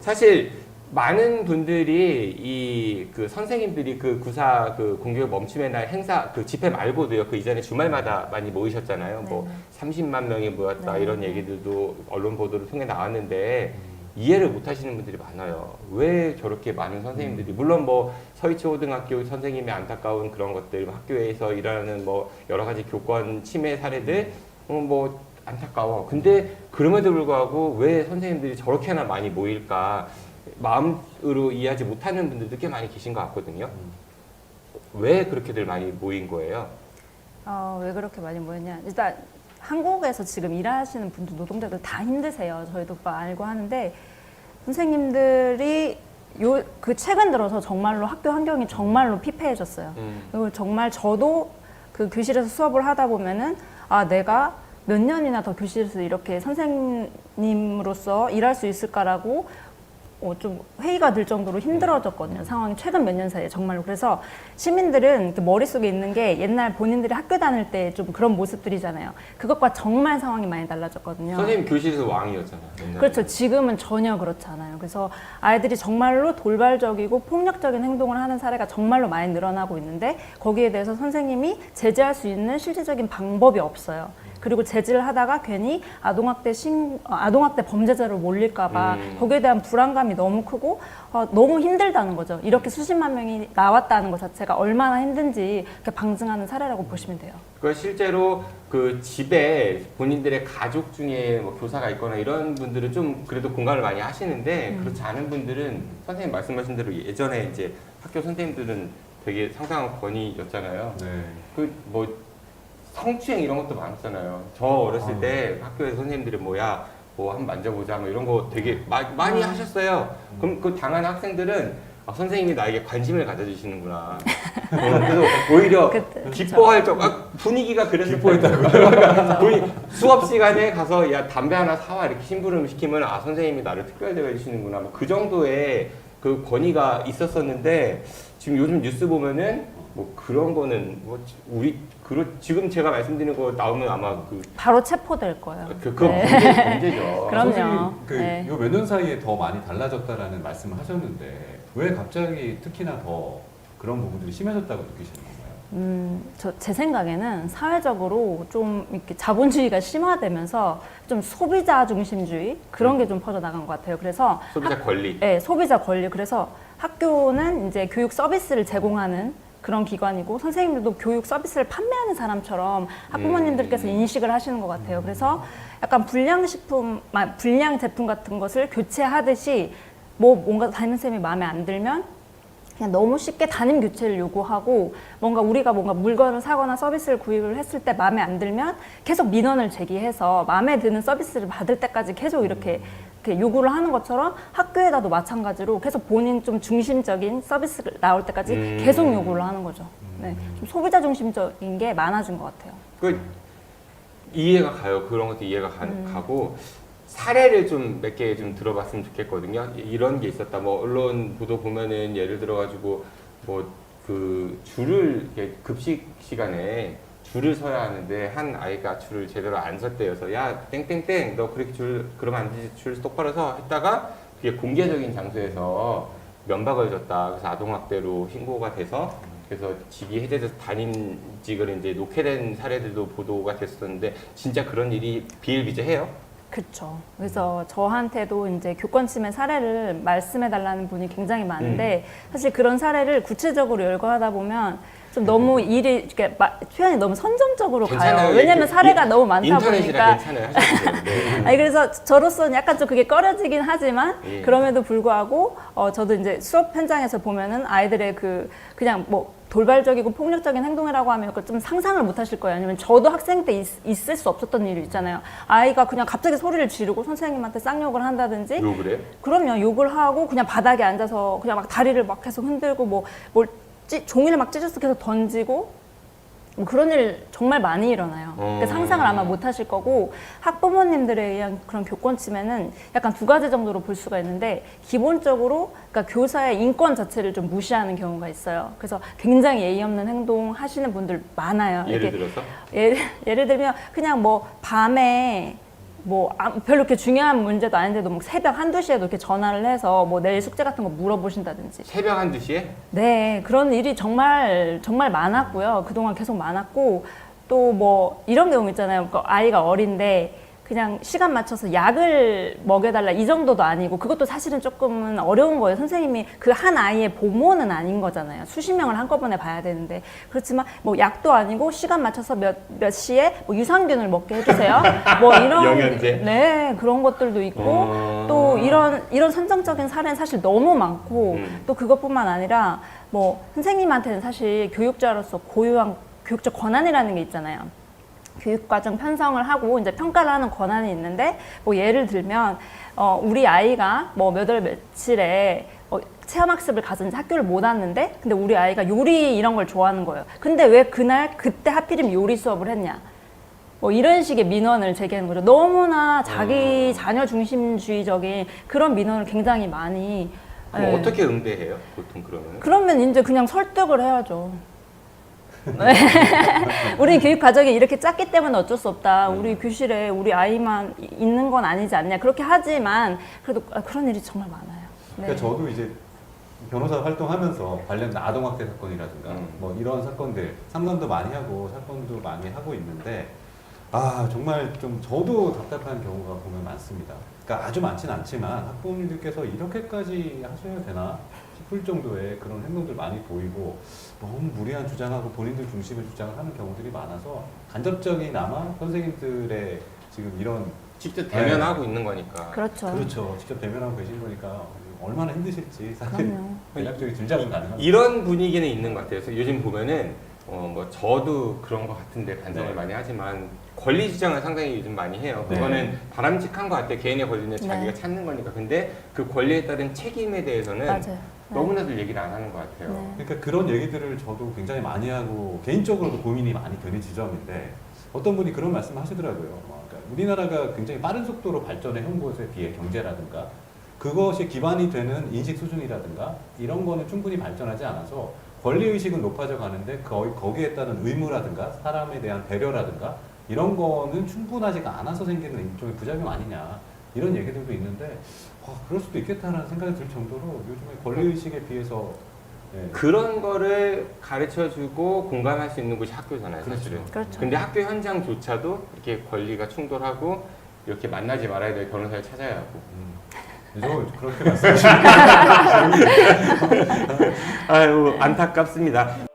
사실 많은 분들이 이 그 선생님들이 그 구사 그 공교육 멈춤의 날 행사 그 집회 말고도요. 그 이전에 주말마다 많이 모이셨잖아요. 뭐 30만 명이 모였다 네. 이런 얘기들도 언론 보도를 통해 나왔는데 이해를 못 하시는 분들이 많아요. 왜 저렇게 많은 선생님들이 물론 뭐 서희초등학교 선생님의 안타까운 그런 것들 학교에서 일어나는 뭐 여러 가지 교권 침해 사례들 뭐 안타까워. 근데 그럼에도 불구하고 왜 선생님들이 저렇게나 많이 모일까 마음으로 이해하지 못하는 분들도 꽤 많이 계신 것 같거든요. 왜 그렇게들 많이 모인 거예요? 왜 그렇게 많이 모였냐? 일단 한국에서 지금 일하시는 분들, 노동자들 다 힘드세요. 저희도 알고 하는데 선생님들이 그 최근 들어서 정말로 학교 환경이 정말로 피폐해졌어요. 그리고 정말 저도 그 교실에서 수업을 하다 보면은 내가 몇 년이나 더 교실에서 이렇게 선생님으로서 일할 수 있을까라고 좀 회의가 들 정도로 힘들어졌거든요. 상황이 최근 몇 년 사이에 정말로. 그래서 시민들은 머릿속에 있는 게 옛날 본인들이 학교 다닐 때 좀 그런 모습들이잖아요. 그것과 정말 상황이 많이 달라졌거든요. 선생님 교실에서 왕이었잖아요. 옛날에. 그렇죠. 지금은 전혀 그렇지 않아요. 그래서 아이들이 정말로 돌발적이고 폭력적인 행동을 하는 사례가 정말로 많이 늘어나고 있는데 거기에 대해서 선생님이 제재할 수 있는 실질적인 방법이 없어요. 그리고 제지를 하다가 괜히 아동학대 범죄자로 몰릴까봐 거기에 대한 불안감이 너무 크고 너무 힘들다는 거죠. 이렇게 수십만 명이 나왔다는 것 자체가 얼마나 힘든지 방증하는 사례라고 보시면 돼요. 그 실제로 그 집에 본인들의 가족 중에 뭐 교사가 있거나 이런 분들은 좀 그래도 공감을 많이 하시는데 그렇지 않은 분들은 선생님 말씀하신 대로 예전에 이제 학교 선생님들은 되게 상상한 권위였잖아요. 네. 그 뭐 성추행 이런 것도 많았잖아요. 저 어렸을 때 학교에서 선생님들이 뭐야 뭐 한번 만져보자 뭐 이런 거 되게 많이 하셨어요. 그럼 그 당한 학생들은 선생님이 나에게 관심을 가져주시는구나. 그래서 오히려 기뻐할 정 분위기가 그래서 기뻐했다고. 수업 시간에 가서 야 담배 하나 사와 이렇게 심부름 시키면 선생님이 나를 특별 대우해 주시는구나. 뭐 그 정도의 그 권위가 있었었는데 지금 요즘 뉴스 보면은 뭐 그런 거는 뭐 지금 제가 말씀드리는 거 나오면 아마 바로 체포될 거예요. 그건 문제죠. 그럼요. 선생님 요 몇 년 사이에 더 많이 달라졌다라는 말씀을 하셨는데 왜 갑자기 특히나 더 그런 부분들이 심해졌다고 느끼시는 건가요? 제 생각에는 사회적으로 좀 이렇게 자본주의가 심화되면서 좀 소비자 중심주의 그런 게 좀 퍼져나간 것 같아요. 그래서 소비자 권리. 네, 소비자 권리. 그래서 학교는 이제 교육 서비스를 제공하는 그런 기관이고 선생님들도 교육 서비스를 판매하는 사람처럼 학부모님들께서 인식을 하시는 것 같아요. 그래서 약간 불량 제품 같은 것을 교체하듯이 뭔가 담임쌤이 마음에 안 들면 그냥 너무 쉽게 담임 교체를 요구하고 뭔가 물건을 사거나 서비스를 구입을 했을 때 마음에 안 들면 계속 민원을 제기해서 마음에 드는 서비스를 받을 때까지 계속 이렇게 요구를 하는 것처럼 학교에다도 마찬가지로 계속 본인 좀 중심적인 서비스가 나올 때까지 계속 요구를 하는 거죠. 네, 좀 소비자 중심적인 게 많아진 것 같아요. 이해가 가요. 그런 것도 이해가 가고 사례를 좀 몇 개 좀 들어봤으면 좋겠거든요. 이런 게 있었다. 뭐 언론 보도 보면은 예를 들어가지고 뭐 그 급식 시간에 줄을 서야 하는데 한 아이가 줄을 제대로 안 섰대여서 야 땡땡땡 너 그렇게 그러면 안 되지 줄 똑바로 서 했다가 그게 공개적인 장소에서 면박을 줬다. 그래서 아동학대로 신고가 돼서 그래서 직위 해제돼서 담임직을 이제 놓게 된 사례들도 보도가 됐었는데 진짜 그런 일이 비일비재해요? 그렇죠. 그래서 저한테도 이제 교권 침해 사례를 말씀해 달라는 분이 굉장히 많은데 사실 그런 사례를 구체적으로 열거하다 보면 좀 너무 일이 이렇게 표현이 너무 선정적으로 가요. 왜냐하면 사례가 너무 많다 보니까. 괜찮아요. 아니 그래서 저로서는 약간 좀 그게 꺼려지긴 하지만 그럼에도 불구하고 저도 이제 수업 현장에서 보면은 아이들의 그냥 뭐 돌발적이고 폭력적인 행동이라고 하면 좀 상상을 못 하실 거예요. 아니면 저도 학생 때 있을 수 없었던 일이 있잖아요. 아이가 그냥 갑자기 소리를 지르고 선생님한테 쌍욕을 한다든지. 욕을 해? 그럼요. 욕을 하고 그냥 바닥에 앉아서 그냥 막 다리를 막 계속 흔들고 종이를 막 찢어서 계속 던지고 뭐 그런 일 정말 많이 일어나요. 그러니까 상상을 아마 못 하실 거고 학부모님들에 의한 그런 교권 침해는 약간 두 가지 정도로 볼 수가 있는데 기본적으로 그러니까 교사의 인권 자체를 좀 무시하는 경우가 있어요. 그래서 굉장히 예의 없는 행동 하시는 분들 많아요. 예를 들어서? 예를 들면 그냥 뭐 밤에 뭐 별로 이렇게 중요한 문제도 아닌데도 뭐 새벽 1~2시에도 이렇게 전화를 해서 뭐 내일 숙제 같은 거 물어보신다든지. 새벽 1~2시에? 네, 그런 일이 정말 정말 많았고요. 그동안 계속 많았고 또 뭐 이런 경우 있잖아요. 그러니까 아이가 어린데 그냥 시간 맞춰서 약을 먹여달라 이 정도도 아니고 그것도 사실은 조금은 어려운 거예요. 선생님이 그 한 아이의 보모는 아닌 거잖아요. 수십 명을 한꺼번에 봐야 되는데 그렇지만 뭐 약도 아니고 시간 맞춰서 몇 시에 뭐 유산균을 먹게 해주세요. 뭐 이런 영양제? 네 그런 것들도 있고 또 이런 선정적인 사례는 사실 너무 많고 또 그것뿐만 아니라 뭐 선생님한테는 사실 교육자로서 고유한 교육적 권한이라는 게 있잖아요. 교육과정 편성을 하고 이제 평가를 하는 권한이 있는데 뭐 예를 들면 우리 아이가 뭐 몇 월 며칠에 체험학습을 가서 이제 학교를 못 왔는데 근데 우리 아이가 요리 이런 걸 좋아하는 거예요. 근데 왜 그때 하필이면 요리 수업을 했냐? 뭐 이런 식의 민원을 제기하는 거죠. 너무나 자기 자녀 중심주의적인 그런 민원을 굉장히 많이. 그럼 예. 어떻게 응대해요? 보통 그러면? 그러면 이제 그냥 설득을 해야죠. 네. 우리 교육 과정이 이렇게 짰기 때문에 어쩔 수 없다. 우리 교실에 우리 아이만 있는 건 아니지 않냐. 그렇게 하지만 그래도 그런 일이 정말 많아요. 네. 그러니까 저도 이제 변호사 활동하면서 관련 아동학대 사건이라든가 뭐 이런 사건들 상담도 많이 하고 사건도 많이 하고 있는데 정말 좀 저도 답답한 경우가 보면 많습니다. 그러니까 아주 많진 않지만 학부모님들께서 이렇게까지 하셔야 되나 싶을 정도의 그런 행동들 많이 보이고 너무 무리한 주장하고 본인들 중심의 주장을 하는 경우들이 많아서 간접적이나마 선생님들의 지금 이런 직접 대면하고 있는 거니까. 그렇죠. 그렇죠. 직접 대면하고 계신 거니까 얼마나 힘드실지 사실 그럼요. 전략적인 진작은 가능합니다. 이런 분위기는 있는 것 같아요. 그래서 요즘 보면은 뭐 저도 그런 것 같은데 반성을 네. 많이 하지만 권리 주장을 상당히 요즘 많이 해요. 네. 그거는 바람직한 것 같아요. 개인의 권리는 네. 자기가 찾는 거니까. 근데 그 권리에 따른 책임에 대해서는 맞아요. 너무나도 얘기를 안 하는 것 같아요. 네. 그러니까 그런 얘기들을 저도 굉장히 많이 하고 개인적으로도 고민이 많이 되는 지점인데 어떤 분이 그런 말씀을 하시더라고요. 그러니까 우리나라가 굉장히 빠른 속도로 발전해 온 것에 비해 경제라든가 그것이 기반이 되는 인식 수준이라든가 이런 거는 충분히 발전하지 않아서 권리의식은 높아져 가는데 거기에 따른 의무라든가 사람에 대한 배려라든가 이런 거는 충분하지가 않아서 생기는 일종의 부작용 아니냐 이런 얘기들도 있는데 그럴 수도 있겠다라는 생각이 들 정도로 요즘에 권리의식에 비해서 그런 거를 가르쳐주고 공감할 수 있는 곳이 학교잖아요, 그렇죠. 사실은. 그렇죠. 근데 학교 현장조차도 이렇게 권리가 충돌하고 이렇게 만나지 말아야 될 변호사를 찾아야 하고. 저 그렇게 말씀하시는 아유, 안타깝습니다.